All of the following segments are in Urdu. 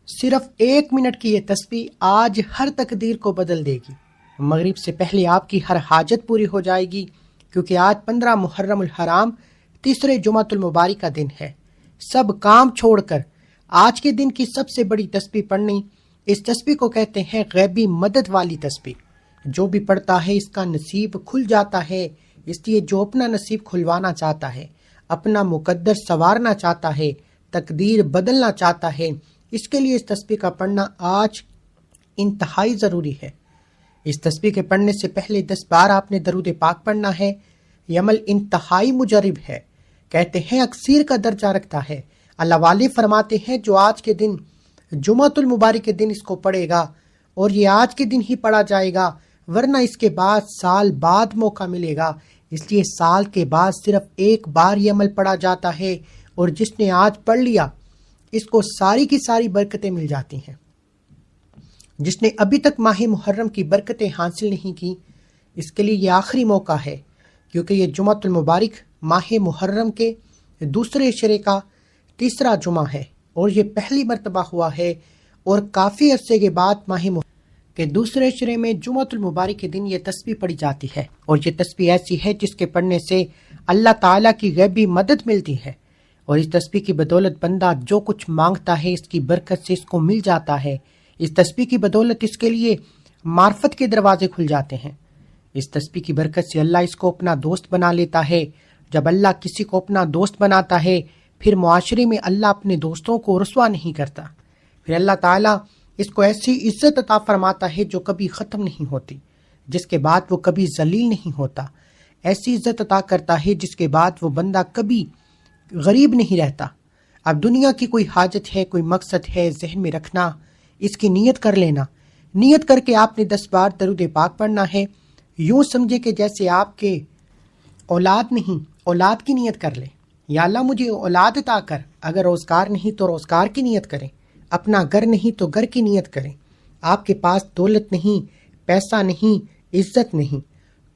صرف 1 منٹ کی یہ تسبیح آج ہر تقدیر کو بدل دے گی۔ مغرب سے پہلے آپ کی ہر حاجت پوری ہو جائے گی، کیونکہ آج 15 محرم الحرام تیسرے جمعۃ المبارک کا دن ہے۔ سب کام چھوڑ کر آج کے دن کی سب سے بڑی تسبیح پڑھنی، اس تسبیح کو کہتے ہیں غیبی مدد والی تسبیح۔ جو بھی پڑھتا ہے اس کا نصیب کھل جاتا ہے، اس لیے جو اپنا نصیب کھلوانا چاہتا ہے، اپنا مقدر سنوارنا چاہتا ہے، تقدیر بدلنا چاہتا ہے، اس کے لیے اس تسبیح کا پڑھنا آج انتہائی ضروری ہے۔ اس تسبیح کے پڑھنے سے پہلے 10 بار آپ نے درود پاک پڑھنا ہے۔ یہ عمل انتہائی مجرب ہے، کہتے ہیں اکثیر کا درجہ رکھتا ہے۔ اللہ والے فرماتے ہیں جو آج کے دن جمعۃ المبارک کے دن اس کو پڑھے گا، اور یہ آج کے دن ہی پڑھا جائے گا، ورنہ اس کے بعد سال بعد موقع ملے گا۔ اس لیے سال کے بعد صرف ایک بار یہ عمل پڑھا جاتا ہے، اور جس نے آج پڑھ لیا اس کو ساری کی ساری برکتیں مل جاتی ہیں۔ جس نے ابھی تک ماہ محرم کی برکتیں حاصل نہیں کی، اس کے لیے یہ آخری موقع ہے، کیونکہ یہ جمعۃ المبارک ماہ محرم کے دوسرے عشرے کا تیسرا جمعہ ہے، اور یہ پہلی مرتبہ ہوا ہے، اور کافی عرصے کے بعد ماہ محرم کے دوسرے عشرے میں جمعۃ المبارک کے دن یہ تسبیح پڑھی جاتی ہے۔ اور یہ تسبیح ایسی ہے جس کے پڑھنے سے اللہ تعالیٰ کی غیبی مدد ملتی ہے، اور اس تسبیح کی بدولت بندہ جو کچھ مانگتا ہے اس کی برکت سے اس کو مل جاتا ہے۔ اس تسبیح کی بدولت اس کے لیے معرفت کے دروازے کھل جاتے ہیں۔ اس تسبیح کی برکت سے اللہ اس کو اپنا دوست بنا لیتا ہے۔ جب اللہ کسی کو اپنا دوست بناتا ہے، پھر معاشرے میں اللہ اپنے دوستوں کو رسوا نہیں کرتا، پھر اللہ تعالیٰ اس کو ایسی عزت عطا فرماتا ہے جو کبھی ختم نہیں ہوتی، جس کے بعد وہ کبھی ذلیل نہیں ہوتا۔ ایسی عزت عطا کرتا ہے جس کے بعد وہ بندہ کبھی غریب نہیں رہتا۔ اب دنیا کی کوئی حاجت ہے، کوئی مقصد ہے، ذہن میں رکھنا، اس کی نیت کر لینا۔ نیت کر کے آپ نے 10 بار درود پاک پڑھنا ہے۔ یوں سمجھے کہ جیسے آپ کے اولاد نہیں، اولاد کی نیت کر لیں، یا اللہ مجھے اولاد عطا کر۔ اگر روزگار نہیں تو روزگار کی نیت کریں، اپنا گھر نہیں تو گھر کی نیت کریں۔ آپ کے پاس دولت نہیں، پیسہ نہیں، عزت نہیں،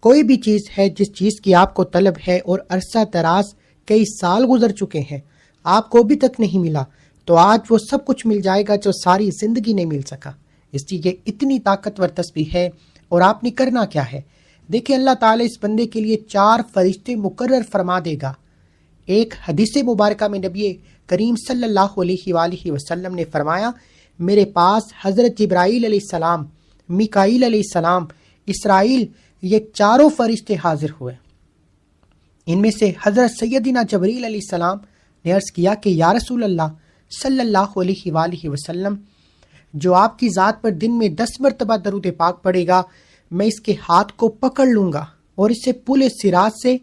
کوئی بھی چیز ہے جس چیز کی آپ کو طلب ہے اور عرصہ دراز کئی سال گزر چکے ہیں، آپ کو ابھی تک نہیں ملا، تو آج وہ سب کچھ مل جائے گا جو ساری زندگی نہیں مل سکا۔ اس لیے یہ اتنی طاقتور تسبیح ہے۔ اور آپ نے کرنا کیا ہے؟ دیکھیں، اللہ تعالیٰ اس بندے کے لیے 4 فرشتے مقرر فرما دے گا۔ ایک حدیث مبارکہ میں نبی کریم صلی اللہ علیہ وآلہ وسلم نے فرمایا، میرے پاس حضرت جبرائیل علیہ السلام، میکائیل علیہ السلام، اسرائیل، یہ 4 فرشتے حاضر ہوئے۔ ان میں سے حضرت سیدنا جبرائیل علیہ السلام نے عرض کیا کہ یا رسول اللہ صلی اللہ علیہ وآلہ وسلم، جو آپ کی ذات پر دن میں 10 مرتبہ درود پاک پڑھے گا، میں اس کے ہاتھ کو پکڑ لوں گا اور اسے پل صراط سے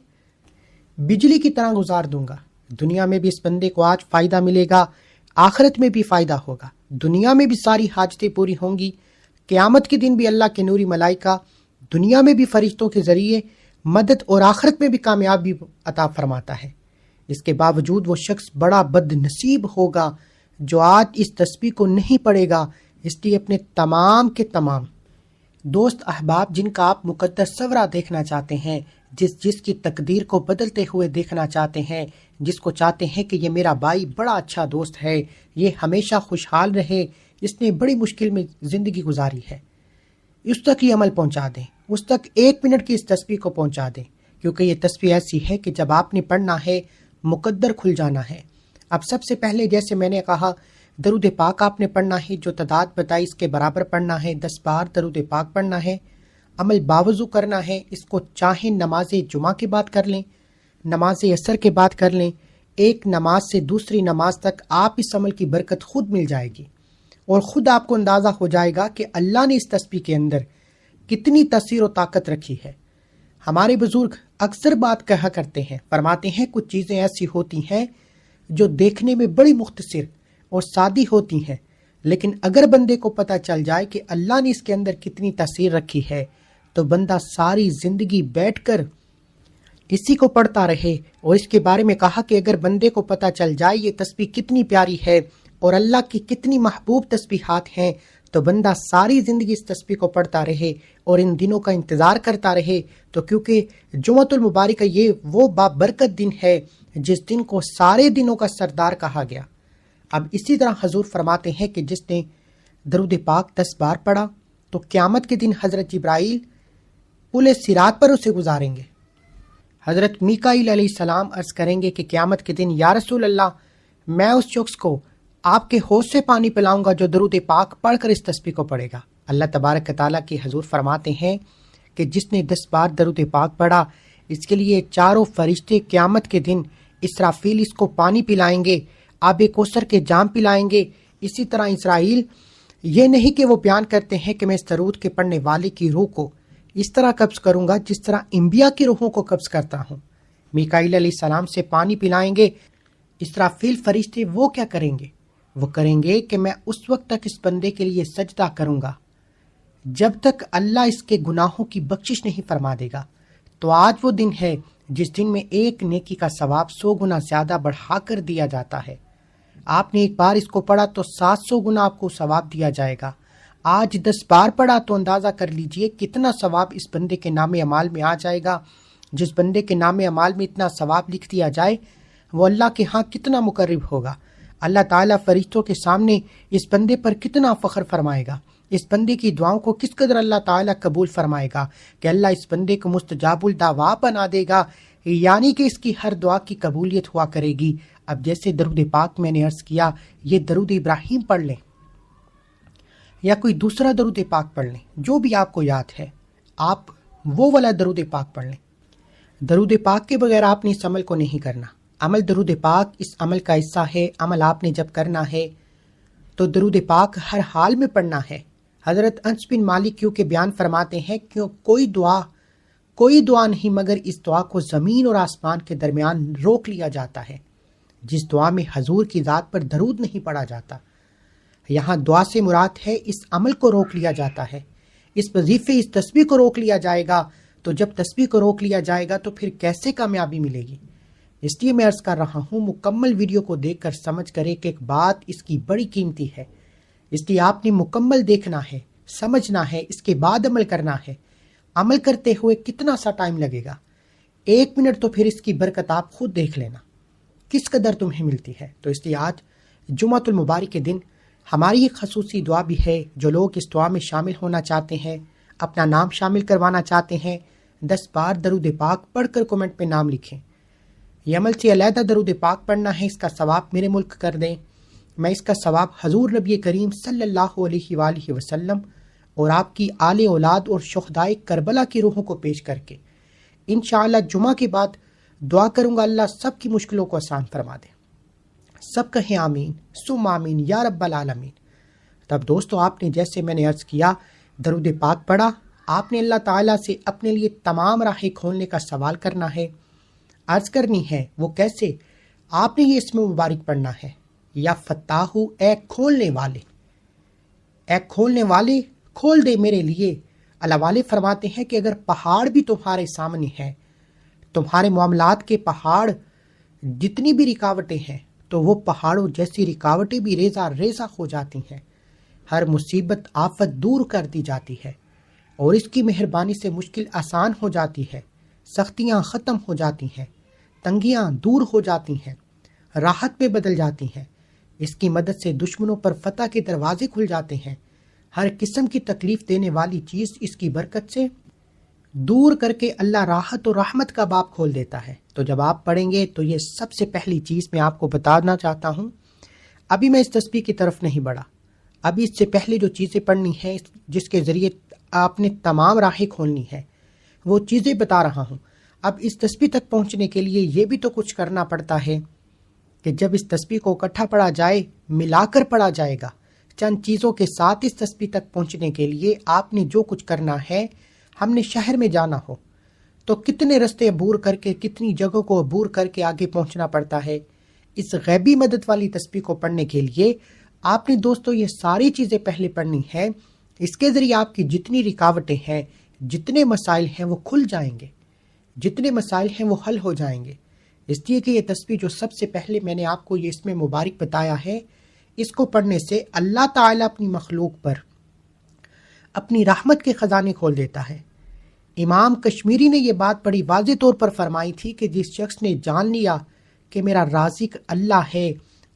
بجلی کی طرح گزار دوں گا۔ دنیا میں بھی اس بندے کو آج فائدہ ملے گا، آخرت میں بھی فائدہ ہوگا۔ دنیا میں بھی ساری حاجتیں پوری ہوں گی، قیامت کے دن بھی اللہ کے نوری ملائکہ دنیا میں بھی فرشتوں کے ذریعے مدد اور آخرت میں بھی کامیابی عطا فرماتا ہے۔ اس کے باوجود وہ شخص بڑا بد نصیب ہوگا جو آج اس تسبیح کو نہیں پڑھے گا۔ اس لیے اپنے تمام کے تمام دوست احباب جن کا آپ مقدر سورا دیکھنا چاہتے ہیں، جس کی تقدیر کو بدلتے ہوئے دیکھنا چاہتے ہیں، جس کو چاہتے ہیں کہ یہ میرا بھائی بڑا اچھا دوست ہے، یہ ہمیشہ خوشحال رہے، اس نے بڑی مشکل میں زندگی گزاری ہے، اس تک یہ عمل پہنچا دیں، اس تک 1 منٹ کی اس تسبیح کو پہنچا دیں، کیونکہ یہ تسبیح ایسی ہے کہ جب آپ نے پڑھنا ہے مقدر کھل جانا ہے۔ اب سب سے پہلے جیسے میں نے کہا، درود پاک آپ نے پڑھنا ہے، جو تعداد بتائی اس کے برابر پڑھنا ہے، 10 بار درود پاک پڑھنا ہے۔ عمل باوضو کرنا ہے، اس کو چاہیں نماز جمعہ کے بعد کر لیں، نماز عصر کے بعد کر لیں، ایک نماز سے دوسری نماز تک آپ اس عمل کی برکت خود مل جائے گی، اور خود آپ کو اندازہ ہو جائے گا کہ اللہ نے اس تسبیح کے اندر کتنی تاثیر و طاقت رکھی ہے۔ ہمارے بزرگ اکثر بات کہا کرتے ہیں، فرماتے ہیں کچھ چیزیں ایسی ہوتی ہیں جو دیکھنے میں بڑی مختصر اور سادی ہوتی ہیں، لیکن اگر بندے کو پتہ چل جائے کہ اللہ نے اس کے اندر کتنی تاثیر رکھی ہے، تو بندہ ساری زندگی بیٹھ کر اسی کو پڑھتا رہے۔ اور اس کے بارے میں کہا کہ اگر بندے کو پتہ چل جائے یہ تسبیح کتنی پیاری ہے اور اللہ کی کتنی محبوب تسبیحات ہیں، تو بندہ ساری زندگی اس تسبیح کو پڑھتا رہے اور ان دنوں کا انتظار کرتا رہے۔ تو کیونکہ جمعۃ المبارک یہ وہ بابرکت دن ہے جس دن کو سارے دنوں کا سردار کہا گیا۔ اب اسی طرح حضور فرماتے ہیں کہ جس نے درود پاک 10 بار پڑھا تو قیامت کے دن حضرت جبرائیل پل صراط پر اسے گزاریں گے۔ حضرت میکائیل علیہ السلام عرض کریں گے کہ قیامت کے دن یا رسول اللہ، میں اس شخص کو آپ کے حوض سے پانی پلاؤں گا جو درود پاک پڑھ کر اس تسبیح کو پڑھے گا۔ اللہ تبارک تعالیٰ کے حضور فرماتے ہیں کہ جس نے 10 بار درود پاک پڑھا اس کے لیے چاروں فرشتے قیامت کے دن اسرافیل اس کو پانی پلائیں گے، آب کوثر کے جام پلائیں گے۔ اسی طرح اسرائیل یہ نہیں کہ وہ بیان کرتے ہیں کہ میں اس درود کے پڑھنے والے کی روح کو اس طرح قبض کروں گا جس طرح انبیاء کی روحوں کو قبض کرتا ہوں۔ میکائیل علیہ السلام سے پانی پلائیں گے، اسرافیل فرشتے وہ کیا کریں گے؟ وہ کریں گے کہ میں اس وقت تک اس بندے کے لیے سجدہ کروں گا جب تک اللہ اس کے گناہوں کی بخشش نہیں فرما دے گا۔ تو آج وہ دن ہے جس دن میں ایک نیکی کا ثواب 100 گنا زیادہ بڑھا کر دیا جاتا ہے۔ آپ نے ایک بار اس کو پڑھا تو 700 گنا آپ کو ثواب دیا جائے گا۔ آج 10 بار پڑھا تو اندازہ کر لیجئے کتنا ثواب اس بندے کے نام اعمال میں آ جائے گا۔ جس بندے کے نام اعمال میں اتنا ثواب لکھ دیا جائے وہ اللہ کے ہاں کتنا مقرب ہوگا۔ اللہ تعالیٰ فرشتوں کے سامنے اس بندے پر کتنا فخر فرمائے گا۔ اس بندے کی دعاؤں کو کس قدر اللہ تعالیٰ قبول فرمائے گا کہ اللہ اس بندے کو مستجاب الدعوا بنا دے گا، یعنی کہ اس کی ہر دعا کی قبولیت ہوا کرے گی۔ اب جیسے درود پاک میں نے عرض کیا، یہ درود ابراہیم پڑھ لیں یا کوئی دوسرا درود پاک پڑھ لیں، جو بھی آپ کو یاد ہے آپ وہ والا درود پاک پڑھ لیں۔ درود پاک کے بغیر آپ نے اس عمل کو نہیں کرنا۔ عمل درود پاک اس عمل کا حصہ ہے۔ عمل آپ نے جب کرنا ہے تو درود پاک ہر حال میں پڑھنا ہے۔ حضرت انس بن مالک کیونکہ بیان فرماتے ہیں کہ کوئی دعا نہیں مگر اس دعا کو زمین اور آسمان کے درمیان روک لیا جاتا ہے جس دعا میں حضور کی ذات پر درود نہیں پڑھا جاتا۔ یہاں دعا سے مراد ہے اس عمل کو روک لیا جاتا ہے، اس وظیفے اس تسبیح کو روک لیا جائے گا۔ تو جب تسبیح کو روک لیا جائے گا تو پھر کیسے کامیابی ملے گی؟ اس لیے میں عرض کر رہا ہوں مکمل ویڈیو کو دیکھ کر سمجھ کرے کہ ایک بات اس کی بڑی قیمتی ہے، اس لیے آپ نے مکمل دیکھنا ہے، سمجھنا ہے، اس کے بعد عمل کرنا ہے۔ عمل کرتے ہوئے کتنا سا ٹائم لگے گا؟ 1 منٹ، تو پھر اس کی برکت آپ خود دیکھ لینا کس قدر تمہیں ملتی ہے۔ تو اس لیے آج جمعۃ المبارک کے دن ہماری ایک خصوصی دعا بھی ہے۔ جو لوگ اس دعا میں شامل ہونا چاہتے ہیں، اپنا نام شامل کروانا چاہتے ہیں، 10 بار درود پاک پڑھ کر کمنٹ پہ نام لکھیں۔ یہ عمل سے علیحدہ درود پاک پڑھنا ہے، اس کا ثواب میرے ملک کر دیں۔ میں اس کا ثواب حضور نبی کریم صلی اللہ علیہ وآلہ وسلم اور آپ کی آل اولاد اور شہدائے کربلا کی روحوں کو پیش کر کے انشاءاللہ جمعہ کے بعد دعا کروں گا اللہ سب کی مشکلوں کو آسان فرما دے۔ سب کہیں آمین ثم آمین یا رب العالمین۔ تب دوستو، آپ نے جیسے میں نے عرض کیا درود پاک پڑھا، آپ نے اللہ تعالیٰ سے اپنے لیے تمام راہیں کھولنے کا سوال کرنا ہے، عرض کرنی ہے۔ وہ کیسے؟ آپ نے یہ اسم مبارک پڑھنا ہے، یا فتاحو، اے کھولنے والے، اے کھولنے والے کھول دے میرے لیے۔ اللہ والے فرماتے ہیں کہ اگر پہاڑ بھی تمہارے سامنے ہیں، تمہارے معاملات کے پہاڑ جتنی بھی رکاوٹیں ہیں تو وہ پہاڑوں جیسی رکاوٹیں بھی ریزہ ریزہ ہو جاتی ہیں۔ ہر مصیبت آفت دور کر دی جاتی ہے اور اس کی مہربانی سے مشکل آسان ہو جاتی ہے، سختیاں ختم ہو جاتی ہیں، تنگیاں دور ہو جاتی ہیں، راحت میں بدل جاتی ہیں۔ اس کی مدد سے دشمنوں پر فتح کے دروازے کھل جاتے ہیں۔ ہر قسم کی تکلیف دینے والی چیز اس کی برکت سے دور کر کے اللہ راحت اور رحمت کا باب کھول دیتا ہے۔ تو جب آپ پڑھیں گے تو یہ سب سے پہلی چیز میں آپ کو بتانا چاہتا ہوں، ابھی میں اس تسبیح کی طرف نہیں بڑھا، ابھی اس سے پہلے جو چیزیں پڑھنی ہیں جس کے ذریعے آپ نے تمام راہیں کھولنی ہے وہ چیزیں بتا رہا ہوں۔ اب اس تسبیح تک پہنچنے کے لیے یہ بھی تو کچھ کرنا پڑتا ہے کہ جب اس تسبیح کو اکٹھا پڑھا جائے، ملا کر پڑھا جائے گا، چند چیزوں کے ساتھ اس تسبیح تک پہنچنے کے لیے آپ نے جو کچھ کرنا ہے، ہم نے شہر میں جانا ہو تو کتنے رستے عبور کر کے، کتنی جگہوں کو عبور کر کے آگے پہنچنا پڑتا ہے۔ اس غیبی مدد والی تسبیح کو پڑھنے کے لیے آپ نے دوستو یہ ساری چیزیں پہلے پڑھنی ہے۔ اس کے ذریعے آپ کی جتنی رکاوٹیں ہیں، جتنے مسائل ہیں وہ کھل جائیں گے، جتنے مسائل ہیں وہ حل ہو جائیں گے۔ اس لیے کہ یہ تسبیح جو سب سے پہلے میں نے آپ کو یہ اسم مبارک بتایا ہے، اس کو پڑھنے سے اللہ تعالیٰ اپنی مخلوق پر اپنی رحمت کے خزانے کھول دیتا ہے۔ امام کشمیری نے یہ بات بڑی واضح طور پر فرمائی تھی کہ جس شخص نے جان لیا کہ میرا رازق اللہ ہے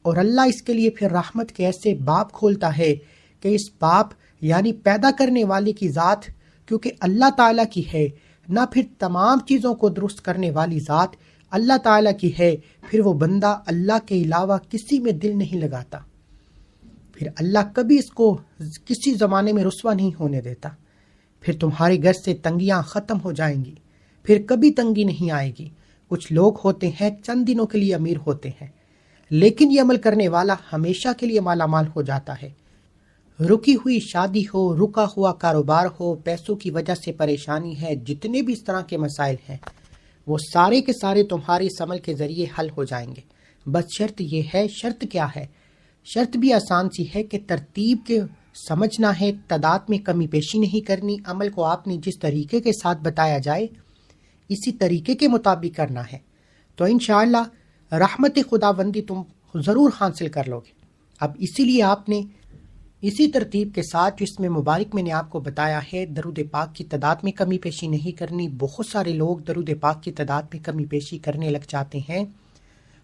اور اللہ اس کے لیے پھر رحمت کے ایسے باب کھولتا ہے کہ اس باب یعنی پیدا کرنے والے کی ذات کیونکہ اللہ تعالیٰ کی ہے، نہ پھر تمام چیزوں کو درست کرنے والی ذات اللہ تعالیٰ کی ہے، پھر وہ بندہ اللہ کے علاوہ کسی میں دل نہیں لگاتا، پھر اللہ کبھی اس کو کسی زمانے میں رسوا نہیں ہونے دیتا، پھر تمہارے گھر سے تنگیاں ختم ہو جائیں گی، پھر کبھی تنگی نہیں آئے گی۔ کچھ لوگ ہوتے ہیں چند دنوں کے لیے امیر ہوتے ہیں، لیکن یہ عمل کرنے والا ہمیشہ کے لیے مالا مال ہو جاتا ہے۔ رکی ہوئی شادی ہو، رکا ہوا کاروبار ہو، پیسوں کی وجہ سے پریشانی ہے، جتنے بھی اس طرح کے مسائل ہیں وہ سارے کے سارے تمہارے اس عمل کے ذریعے حل ہو جائیں گے۔ بس شرط یہ ہے، شرط کیا ہے؟ شرط بھی آسان سی ہے کہ ترتیب کے سمجھنا ہے، تعداد میں کمی بیشی نہیں کرنی، عمل کو آپ نے جس طریقے کے ساتھ بتایا جائے اسی طریقے کے مطابق کرنا ہے، تو انشاءاللہ رحمت خداوندی تم ضرور حاصل کر لو گے۔ اب اسی لیے آپ نے اسی ترتیب کے ساتھ جو اس میں مبارک میں نے آپ کو بتایا ہے، درود پاک کی تعداد میں کمی بیشی نہیں کرنی۔ بہت سارے لوگ درود پاک کی تعداد میں کمی بیشی کرنے لگ جاتے ہیں،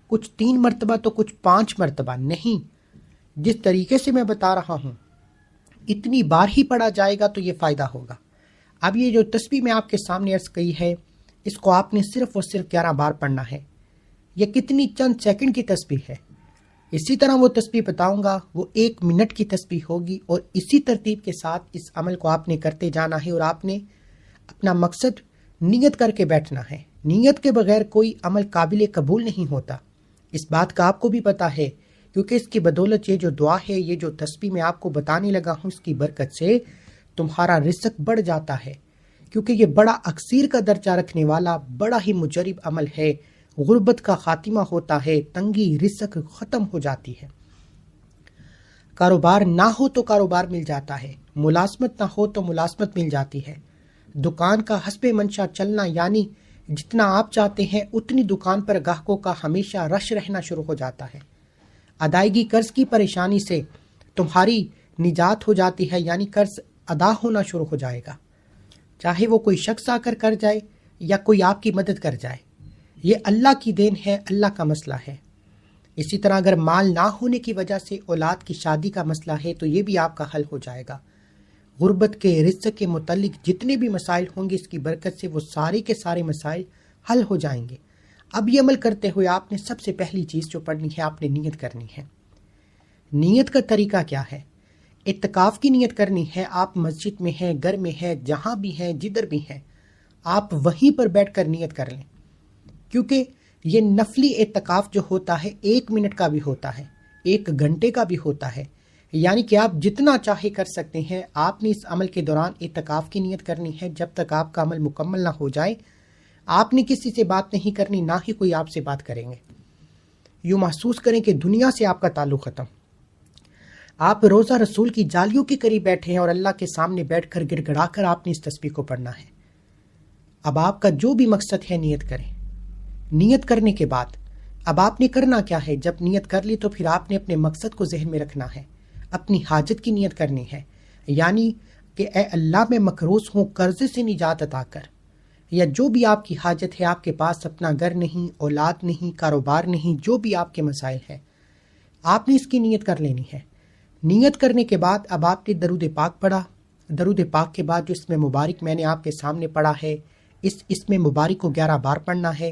کچھ 3 مرتبہ تو کچھ 5 مرتبہ نہیں، جس طریقے سے میں بتا رہا ہوں اتنی بار ہی پڑھا جائے گا تو یہ فائدہ ہوگا۔ اب یہ جو تسبیح میں آپ کے سامنے عرض کی ہے، اس کو آپ نے صرف اور صرف 11 بار پڑھنا ہے۔ یہ کتنی چند سیکنڈ کی تسبیح ہے۔ اسی طرح وہ تسبیح بتاؤں گا، وہ 1 منٹ کی تسبیح ہوگی، اور اسی ترتیب کے ساتھ اس عمل کو آپ نے کرتے جانا ہے، اور آپ نے اپنا مقصد نیت کر کے بیٹھنا ہے۔ نیت کے بغیر کوئی عمل قابل قبول نہیں ہوتا، اس بات کا آپ کو بھی پتہ ہے، کیونکہ اس کی بدولت یہ جو دعا ہے، یہ جو تسبیح میں آپ کو بتانے لگا ہوں، اس کی برکت سے تمہارا رزق بڑھ جاتا ہے، کیونکہ یہ بڑا اکثیر کا درجہ رکھنے والا بڑا ہی مجرب عمل ہے۔ غربت کا خاتمہ ہوتا ہے، تنگی رزق ختم ہو جاتی ہے، کاروبار نہ ہو تو کاروبار مل جاتا ہے، ملازمت نہ ہو تو ملازمت مل جاتی ہے، دکان کا حسب منشا چلنا یعنی جتنا آپ چاہتے ہیں اتنی دکان پر گاہکوں کا ہمیشہ رش رہنا شروع ہو جاتا ہے، ادائیگی قرض کی پریشانی سے تمہاری نجات ہو جاتی ہے، یعنی قرض ادا ہونا شروع ہو جائے گا، چاہے وہ کوئی شخص آ کر جائے یا کوئی آپ کی مدد کر جائے، یہ اللہ کی دین ہے، اللہ کا مسئلہ ہے۔ اسی طرح اگر مال نہ ہونے کی وجہ سے اولاد کی شادی کا مسئلہ ہے تو یہ بھی آپ کا حل ہو جائے گا۔ غربت کے رزق کے متعلق جتنے بھی مسائل ہوں گے، اس کی برکت سے وہ سارے کے سارے مسائل حل ہو جائیں گے۔ اب یہ عمل کرتے ہوئے آپ نے سب سے پہلی چیز جو پڑھنی ہے، آپ نے نیت کرنی ہے۔ نیت کا طریقہ کیا ہے؟ اعتکاف کی نیت کرنی ہے۔ آپ مسجد میں ہیں، گھر میں ہیں، جہاں بھی ہیں، جدھر بھی ہیں، آپ وہیں پر بیٹھ کر نیت کر لیں، کیونکہ یہ نفلی اعتکاف جو ہوتا ہے 1 منٹ کا بھی ہوتا ہے، 1 گھنٹے کا بھی ہوتا ہے، یعنی کہ آپ جتنا چاہے کر سکتے ہیں۔ آپ نے اس عمل کے دوران اعتکاف کی نیت کرنی ہے، جب تک آپ کا عمل مکمل نہ ہو جائے۔ آپ نے کسی سے بات نہیں کرنی، نہ ہی کوئی آپ سے بات کریں گے۔ یوں محسوس کریں کہ دنیا سے آپ کا تعلق ختم۔ آپ روزہ رسول کی جالیوں کے قریب بیٹھے ہیں اور اللہ کے سامنے بیٹھ کر گڑ گڑا کر آپ نے اس تسبیح کو پڑھنا ہے۔ اب آپ کا جو بھی مقصد ہے نیت کریں۔ نیت کرنے کے بعد اب آپ نے کرنا کیا ہے؟ جب نیت کر لی تو پھر آپ نے اپنے مقصد کو ذہن میں رکھنا ہے، اپنی حاجت کی نیت کرنی ہے، یعنی کہ اے اللہ میں مقروض ہوں، قرضے سے نجات عطا کر، یا جو بھی آپ کی حاجت ہے، آپ کے پاس اپنا گھر نہیں، اولاد نہیں، کاروبار نہیں، جو بھی آپ کے مسائل ہیں، آپ نے اس کی نیت کر لینی ہے۔ نیت کرنے کے بعد اب آپ نے درود پاک پڑھا۔ درود پاک کے بعد جو اس میں مبارک میں نے آپ کے سامنے پڑھا ہے، اس میں مبارک کو 11 بار پڑھنا ہے۔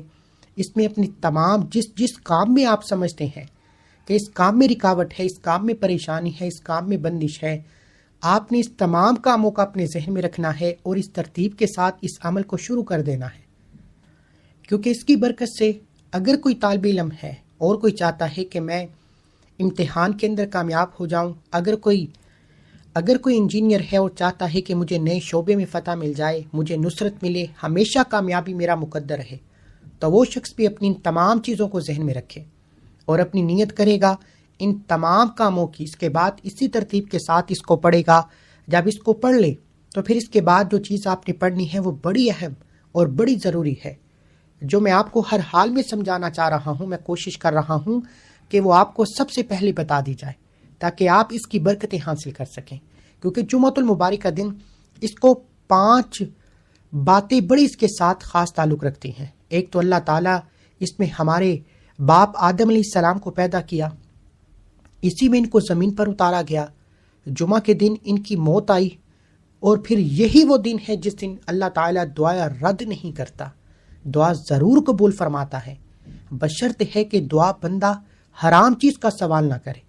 اس میں اپنی تمام جس کام میں آپ سمجھتے ہیں کہ اس کام میں رکاوٹ ہے، اس کام میں پریشانی ہے، اس کام میں بندش ہے، آپ نے اس تمام کاموں کا اپنے ذہن میں رکھنا ہے اور اس ترتیب کے ساتھ اس عمل کو شروع کر دینا ہے، کیونکہ اس کی برکت سے اگر کوئی طالب علم ہے اور کوئی چاہتا ہے کہ میں امتحان کے اندر کامیاب ہو جاؤں، اگر کوئی انجینئر ہے اور چاہتا ہے کہ مجھے نئے شعبے میں فتح مل جائے، مجھے نصرت ملے، ہمیشہ کامیابی میرا مقدر رہے، تو وہ شخص بھی اپنی ان تمام چیزوں کو ذہن میں رکھے اور اپنی نیت کرے گا ان تمام کاموں کی۔ اس کے بعد اسی ترتیب کے ساتھ اس کو پڑھے گا۔ جب اس کو پڑھ لے تو پھر اس کے بعد جو چیز آپ نے پڑھنی ہے وہ بڑی اہم اور بڑی ضروری ہے، جو میں آپ کو ہر حال میں سمجھانا چاہ رہا ہوں، میں کوشش کر رہا ہوں کہ وہ آپ کو سب سے پہلے بتا دی جائے تاکہ آپ اس کی برکتیں حاصل کر سکیں، کیونکہ جمعۃ المبارک کا دن اس کو 5 باتیں بڑی اس کے ساتھ خاص تعلق رکھتی ہیں۔ ایک تو اللہ تعالیٰ اس میں ہمارے باپ آدم علیہ السلام کو پیدا کیا، اسی میں ان کو زمین پر اتارا گیا، جمعہ کے دن ان کی موت آئی، اور پھر یہی وہ دن ہے جس دن اللہ تعالیٰ دعا رد نہیں کرتا، دعا ضرور قبول فرماتا ہے، بشرط ہے کہ دعا بندہ حرام چیز کا سوال نہ کرے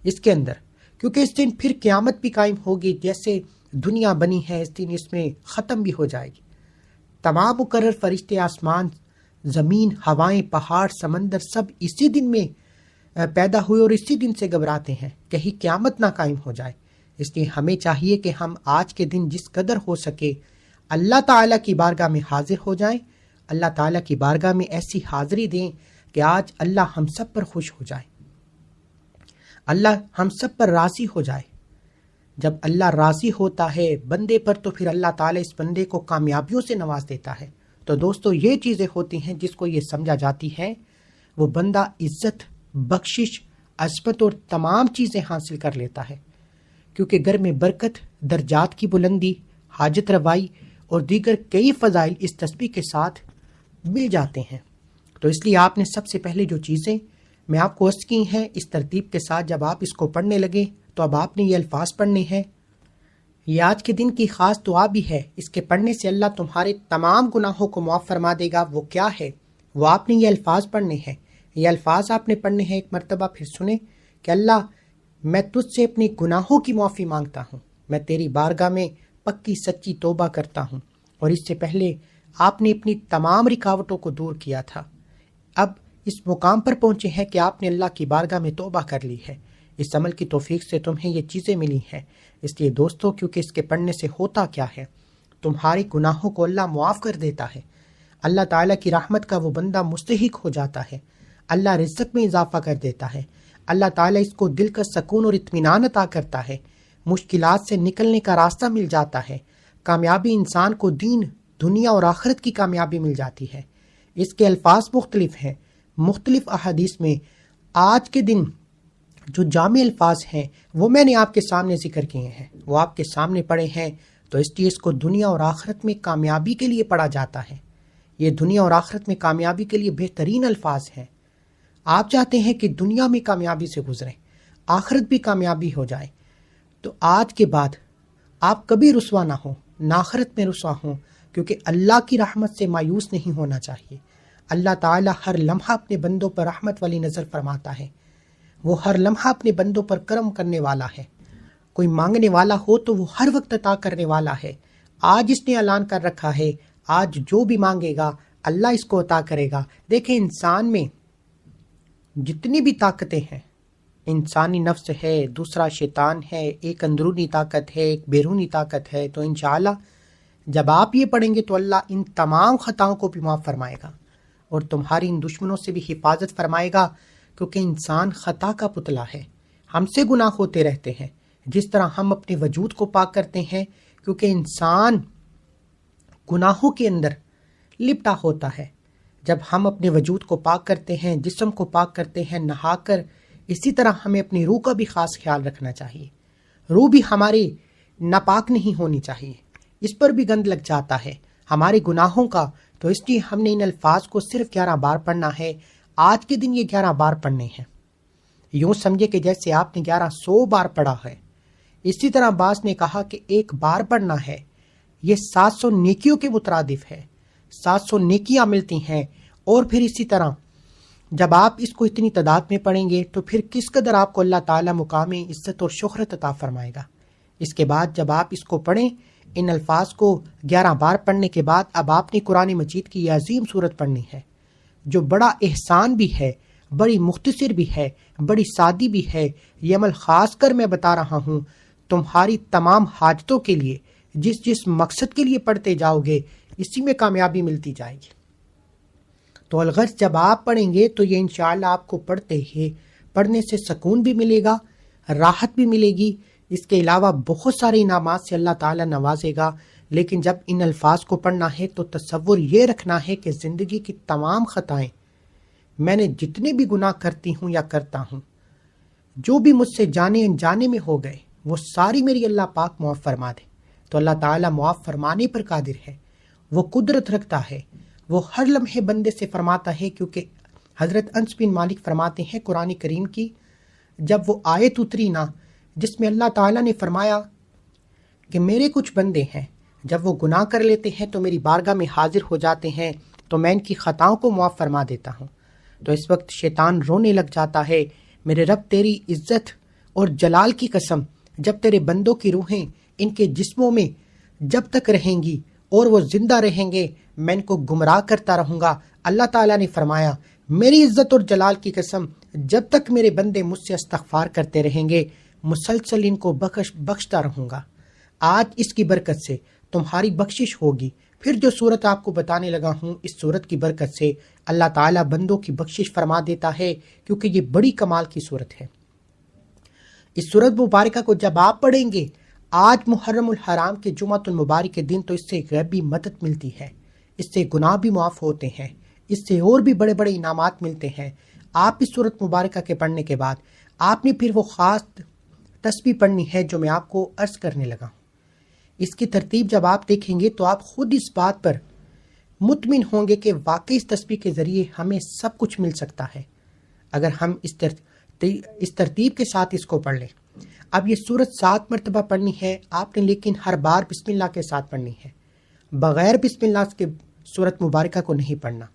اس کے اندر، کیونکہ اس دن پھر قیامت بھی قائم ہوگی، جیسے دنیا بنی ہے اس دن اس میں ختم بھی ہو جائے گی۔ تمام مقرر فرشتے، آسمان، زمین، ہوائیں، پہاڑ، سمندر سب اسی دن میں پیدا ہوئے اور اسی دن سے گھبراتے ہیں کہیں قیامت نہ قائم ہو جائے۔ اس لیے ہمیں چاہیے کہ ہم آج کے دن جس قدر ہو سکے اللہ تعالیٰ کی بارگاہ میں حاضر ہو جائیں، اللہ تعالیٰ کی بارگاہ میں ایسی حاضری دیں کہ آج اللہ ہم سب پر خوش ہو جائے، اللہ ہم سب پر راضی ہو جائے۔ جب اللہ راضی ہوتا ہے بندے پر تو پھر اللہ تعالیٰ اس بندے کو کامیابیوں سے نواز دیتا ہے۔ تو دوستو یہ چیزیں ہوتی ہیں جس کو یہ سمجھا جاتی ہے وہ بندہ عزت، بخشش، عظمت اور تمام چیزیں حاصل کر لیتا ہے، کیونکہ گھر میں برکت، درجات کی بلندی، حاجت روائی اور دیگر کئی فضائل اس تسبیح کے ساتھ مل جاتے ہیں۔ تو اس لیے آپ نے سب سے پہلے جو چیزیں میں آپ کو عرض کی ہیں اس ترتیب کے ساتھ جب آپ اس کو پڑھنے لگے تو اب آپ نے یہ الفاظ پڑھنے ہیں۔ یہ آج کے دن کی خاص دعا بھی ہے، اس کے پڑھنے سے اللہ تمہارے تمام گناہوں کو معاف فرما دے گا۔ وہ کیا ہے؟ وہ آپ نے یہ الفاظ پڑھنے ہیں، یہ الفاظ آپ نے پڑھنے ہیں۔ ایک مرتبہ پھر سنیں کہ اللہ میں تجھ سے اپنے گناہوں کی معافی مانگتا ہوں، میں تیری بارگاہ میں پکی سچی توبہ کرتا ہوں، اور اس سے پہلے آپ نے اپنی تمام رکاوٹوں کو دور کیا تھا، اب اس مقام پر پہنچے ہیں کہ آپ نے اللہ کی بارگاہ میں توبہ کر لی ہے، اس عمل کی توفیق سے تمہیں یہ چیزیں ملی ہیں۔ اس لیے دوستو کیونکہ اس کے پڑھنے سے ہوتا کیا ہے، تمہارے گناہوں کو اللہ معاف کر دیتا ہے، اللہ تعالیٰ کی رحمت کا وہ بندہ مستحق ہو جاتا ہے، اللہ رزق میں اضافہ کر دیتا ہے، اللہ تعالیٰ اس کو دل کا سکون اور اطمینان عطا کرتا ہے، مشکلات سے نکلنے کا راستہ مل جاتا ہے، کامیابی انسان کو دین، دنیا اور آخرت کی کامیابی مل جاتی ہے۔ اس کے الفاظ مختلف ہیں، مختلف احادیث میں آج کے دن جو جامع الفاظ ہیں وہ میں نے آپ کے سامنے ذکر کیے ہیں، وہ آپ کے سامنے پڑھے ہیں، تو اس لیے اس کو دنیا اور آخرت میں کامیابی کے لیے پڑھا جاتا ہے۔ یہ دنیا اور آخرت میں کامیابی کے لیے بہترین الفاظ ہیں۔ آپ چاہتے ہیں کہ دنیا میں کامیابی سے گزریں، آخرت بھی کامیابی ہو جائے، تو آج کے بعد آپ کبھی رسوا نہ ہوں، نہ آخرت میں رسوا ہوں، کیونکہ اللہ کی رحمت سے مایوس نہیں ہونا چاہیے۔ اللہ تعالیٰ ہر لمحہ اپنے بندوں پر رحمت والی نظر فرماتا ہے، وہ ہر لمحہ اپنے بندوں پر کرم کرنے والا ہے۔ کوئی مانگنے والا ہو تو وہ ہر وقت عطا کرنے والا ہے۔ آج اس نے اعلان کر رکھا ہے، آج جو بھی مانگے گا اللہ اس کو عطا کرے گا۔ دیکھیں انسان میں جتنی بھی طاقتیں ہیں، انسانی نفس ہے، دوسرا شیطان ہے، ایک اندرونی طاقت ہے، ایک بیرونی طاقت ہے، تو انشاءاللہ جب آپ یہ پڑھیں گے تو اللہ ان تمام خطاؤں کو بھی معاف فرمائے گا اور تمہاری ان دشمنوں سے بھی حفاظت فرمائے گا، کیونکہ انسان خطا کا پتلا ہے، ہم سے گناہ ہوتے رہتے ہیں، جس طرح ہم اپنے وجود کو پاک کرتے ہیں، کیونکہ انسان گناہوں کے اندر لپٹا ہوتا ہے۔ جب ہم اپنے وجود کو پاک کرتے ہیں، جسم کو پاک کرتے ہیں نہا کر، اسی طرح ہمیں اپنی روح کا بھی خاص خیال رکھنا چاہیے۔ روح بھی ہماری ناپاک نہیں ہونی چاہیے، اس پر بھی گند لگ جاتا ہے ہمارے گناہوں کا، تو اس لیے ہم نے ان الفاظ کو صرف 11 بار پڑھنا ہے۔ آج کے دن یہ 11 بار پڑھنے ہیں، یوں سمجھے کہ جیسے آپ نے 1100 بار پڑھا ہے۔ اسی طرح بعض نے کہا کہ ایک بار پڑھنا ہے، یہ 700 نیکیوں کے مترادف ہے، 700 نیکیاں ملتی ہیں، اور پھر اسی طرح جب آپ اس کو اتنی تعداد میں پڑھیں گے تو پھر کس قدر آپ کو اللہ تعالیٰ مقام عزت اور شہرت عطا فرمائے گا۔ اس کے بعد جب آپ اس کو پڑھیں، ان الفاظ کو 11 بار پڑھنے کے بعد اب آپ نے قرآن مجید کی یہ عظیم صورت پڑھنی ہے، جو بڑا احسان بھی ہے، بڑی مختصر بھی ہے، بڑی سادی بھی ہے۔ یہ عمل خاص کر میں بتا رہا ہوں تمہاری تمام حاجتوں کے لیے، جس مقصد کے لیے پڑھتے جاؤ گے اسی میں کامیابی ملتی جائے گی۔ تو الغرض جب آپ پڑھیں گے تو یہ انشاءاللہ آپ کو پڑھنے سے سکون بھی ملے گا، راحت بھی ملے گی، اس کے علاوہ بہت سارے انعامات سے اللہ تعالیٰ نوازے گا۔ لیکن جب ان الفاظ کو پڑھنا ہے تو تصور یہ رکھنا ہے کہ زندگی کی تمام خطائیں، میں نے جتنے بھی گناہ کرتی ہوں یا کرتا ہوں، جو بھی مجھ سے جانے انجانے میں ہو گئے، وہ ساری میری اللہ پاک معاف فرما دے۔ تو اللہ تعالیٰ معاف فرمانے پر قادر ہے، وہ قدرت رکھتا ہے، وہ ہر لمحے بندے سے فرماتا ہے، کیونکہ حضرت انس بن مالک فرماتے ہیں قرآن کریم کی جب وہ آیت اتری نا جس میں اللہ تعالیٰ نے فرمایا کہ میرے کچھ بندے ہیں جب وہ گناہ کر لیتے ہیں تو میری بارگاہ میں حاضر ہو جاتے ہیں تو میں ان کی خطاؤں کو معاف فرما دیتا ہوں، تو اس وقت شیطان رونے لگ جاتا ہے، میرے رب تیری عزت اور جلال کی قسم، جب تیرے بندوں کی روحیں ان کے جسموں میں جب تک رہیں گی اور وہ زندہ رہیں گے میں ان کو گمراہ کرتا رہوں گا۔ اللہ تعالیٰ نے فرمایا میری عزت اور جلال کی قسم، جب تک میرے بندے مجھ سے استغفار کرتے رہیں گے مسلسل ان کو بخشتا رہوں گا۔ آج اس کی برکت سے تمہاری بخشش ہوگی۔ پھر جو صورت آپ کو بتانے لگا ہوں، اس صورت کی برکت سے اللہ تعالیٰ بندوں کی بخشش فرما دیتا ہے، کیونکہ یہ بڑی کمال کی صورت ہے۔ اس صورت مبارکہ کو جب آپ پڑھیں گے آج محرم الحرام کے جمعۃ المبارک کے دن، تو اس سے غیبی مدد ملتی ہے، اس سے گناہ بھی معاف ہوتے ہیں، اس سے اور بھی بڑے بڑے انعامات ملتے ہیں۔ آپ اس صورت مبارکہ کے پڑھنے کے بعد آپ نے پھر وہ خاص تسبیح پڑھنی ہے جو میں آپ کو عرض کرنے لگا ہوں۔ اس کی ترتیب جب آپ دیکھیں گے تو آپ خود اس بات پر مطمئن ہوں گے کہ واقعی اس تسبیح کے ذریعے ہمیں سب کچھ مل سکتا ہے اگر ہم اس ترتیب کے ساتھ اس کو پڑھ لیں۔ اب یہ سورت 7 مرتبہ پڑھنی ہے آپ نے، لیکن ہر بار بسم اللہ کے ساتھ پڑھنی ہے، بغیر بسم اللہ کے سورت مبارکہ کو نہیں پڑھنا۔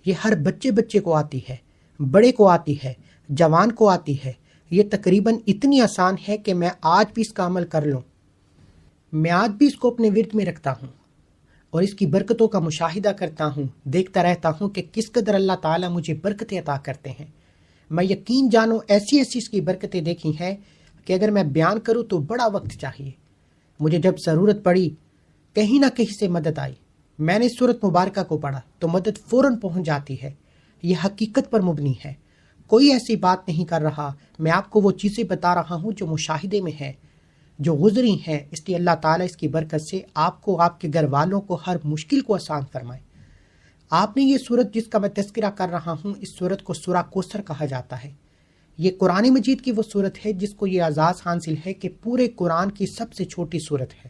یہ ہر بچے کو آتی ہے، بڑے کو آتی ہے، جوان کو آتی ہے۔ یہ تقریباً اتنی آسان ہے کہ میں آج بھی اس کا عمل کر لوں، میں آج بھی اس کو اپنے ورد میں رکھتا ہوں اور اس کی برکتوں کا مشاہدہ کرتا ہوں، دیکھتا رہتا ہوں کہ کس قدر اللہ تعالیٰ مجھے برکتیں عطا کرتے ہیں۔ میں یقین جانو ایسی اس کی برکتیں دیکھی ہیں کہ اگر میں بیان کروں تو بڑا وقت چاہیے۔ مجھے جب ضرورت پڑی کہیں نہ کہیں سے مدد آئی، میں نے سورت مبارکہ کو پڑھا تو مدد فوراً پہنچ جاتی ہے۔ یہ حقیقت پر مبنی ہے، کوئی ایسی بات نہیں کر رہا، میں آپ کو وہ چیزیں بتا رہا ہوں جو مشاہدے میں ہیں، جو گزری ہیں۔ اس لیے اللہ تعالیٰ اس کی برکت سے آپ کو، آپ کے گھر والوں کو ہر مشکل کو آسان فرمائے۔ آپ نے یہ سورت جس کا میں تذکرہ کر رہا ہوں، اس سورت کو سورہ کوثر کہا جاتا ہے۔ یہ قرآن مجید کی وہ سورت ہے جس کو یہ اعزاز حاصل ہے کہ پورے قرآن کی سب سے چھوٹی سورت ہے،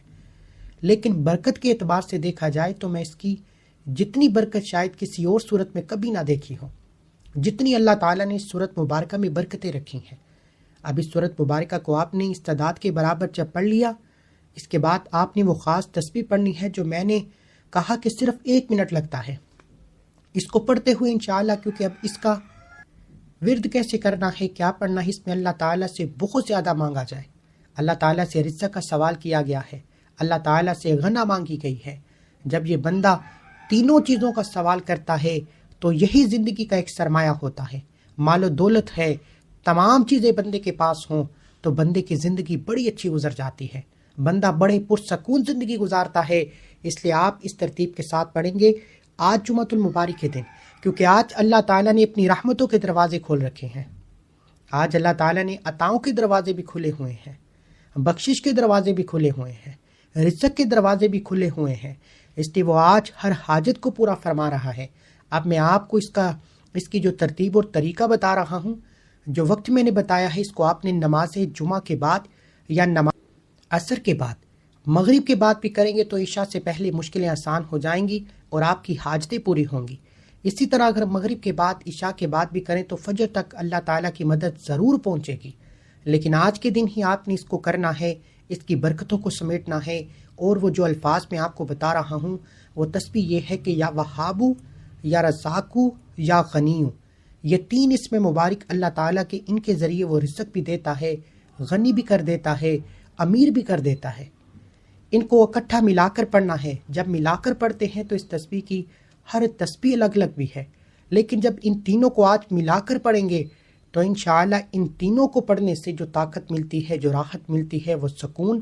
لیکن برکت کے اعتبار سے دیکھا جائے تو میں اس کی جتنی برکت شاید کسی اور سورت میں کبھی نہ دیکھی ہو، جتنی اللہ تعالیٰ نے اس سورت مبارکہ میں برکتیں رکھی ہیں۔ اب اس سورت مبارکہ کو آپ نے استعداد کے برابر جب پڑھ لیا، اس کے بعد آپ نے وہ خاص تسبیح پڑھنی ہے جو میں نے کہا کہ صرف 1 منٹ لگتا ہے اس کو پڑھتے ہوئے انشاءاللہ، کیونکہ اب اس کا ورد کیسے کرنا ہے، کیا پڑھنا ہے، اس میں اللہ تعالیٰ سے بہت زیادہ مانگا جائے۔ اللہ تعالیٰ سے رزق کا سوال کیا گیا ہے، اللہ تعالیٰ سے غنا مانگی گئی ہے۔ جب یہ بندہ تینوں چیزوں کا سوال کرتا ہے تو یہی زندگی کا ایک سرمایہ ہوتا ہے۔ مال و دولت ہے، تمام چیزیں بندے کے پاس ہوں تو بندے کی زندگی بڑی اچھی گزر جاتی ہے، بندہ بڑے پرسکون زندگی گزارتا ہے۔ اس لیے آپ اس ترتیب کے ساتھ پڑھیں گے آج جمعۃ المبارک کے دن، کیونکہ آج اللہ تعالیٰ نے اپنی رحمتوں کے دروازے کھول رکھے ہیں۔ آج اللہ تعالیٰ نے عطاؤں کے دروازے بھی کھلے ہوئے ہیں، بخشش کے دروازے بھی کھلے ہوئے ہیں، رزق کے دروازے بھی کھلے ہوئے ہیں، اس لیے وہ آج ہر حاجت کو پورا فرما رہا ہے۔ اب میں آپ کو اس کی جو ترتیب اور طریقہ بتا رہا ہوں، جو وقت میں نے بتایا ہے، اس کو آپ نے نماز جمعہ کے بعد یا نماز عصر کے بعد، مغرب کے بعد بھی کریں گے تو عشاء سے پہلے مشکلیں آسان ہو جائیں گی اور آپ کی حاجتیں پوری ہوں گی۔ اسی طرح اگر مغرب کے بعد، عشاء کے بعد بھی کریں تو فجر تک اللہ تعالیٰ کی مدد ضرور پہنچے گی۔ لیکن آج کے دن ہی آپ نے اس کو کرنا ہے، اس کی برکتوں کو سمیٹنا ہے، اور وہ جو الفاظ میں آپ کو بتا رہا ہوں وہ تسبیح یہ ہے کہ یا وہابو، یا رزاقو، یا غنیو، یہ 3 اسم مبارک اللہ تعالیٰ کے، ان کے ذریعے وہ رزق بھی دیتا ہے، غنی بھی کر دیتا ہے، امیر بھی کر دیتا ہے۔ ان کو اکٹھا ملا کر پڑھنا ہے۔ جب ملا کر پڑھتے ہیں تو اس تسبیح کی ہر تسبیح الگ الگ بھی ہے، لیکن جب ان تینوں کو آج ملا کر پڑھیں گے تو انشاءاللہ ان تینوں کو پڑھنے سے جو طاقت ملتی ہے، جو راحت ملتی ہے، وہ سکون،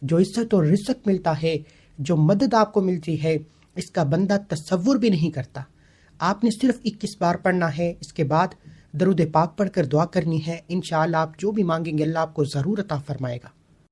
جو عزت اور رزق ملتا ہے، جو مدد آپ کو ملتی ہے، اس کا بندہ تصور بھی نہیں کرتا۔ آپ نے صرف 21 بار پڑھنا ہے، اس کے بعد درود پاک پڑھ کر دعا کرنی ہے۔ انشاءاللہ آپ جو بھی مانگیں گے اللہ آپ کو ضرور عطا فرمائے گا۔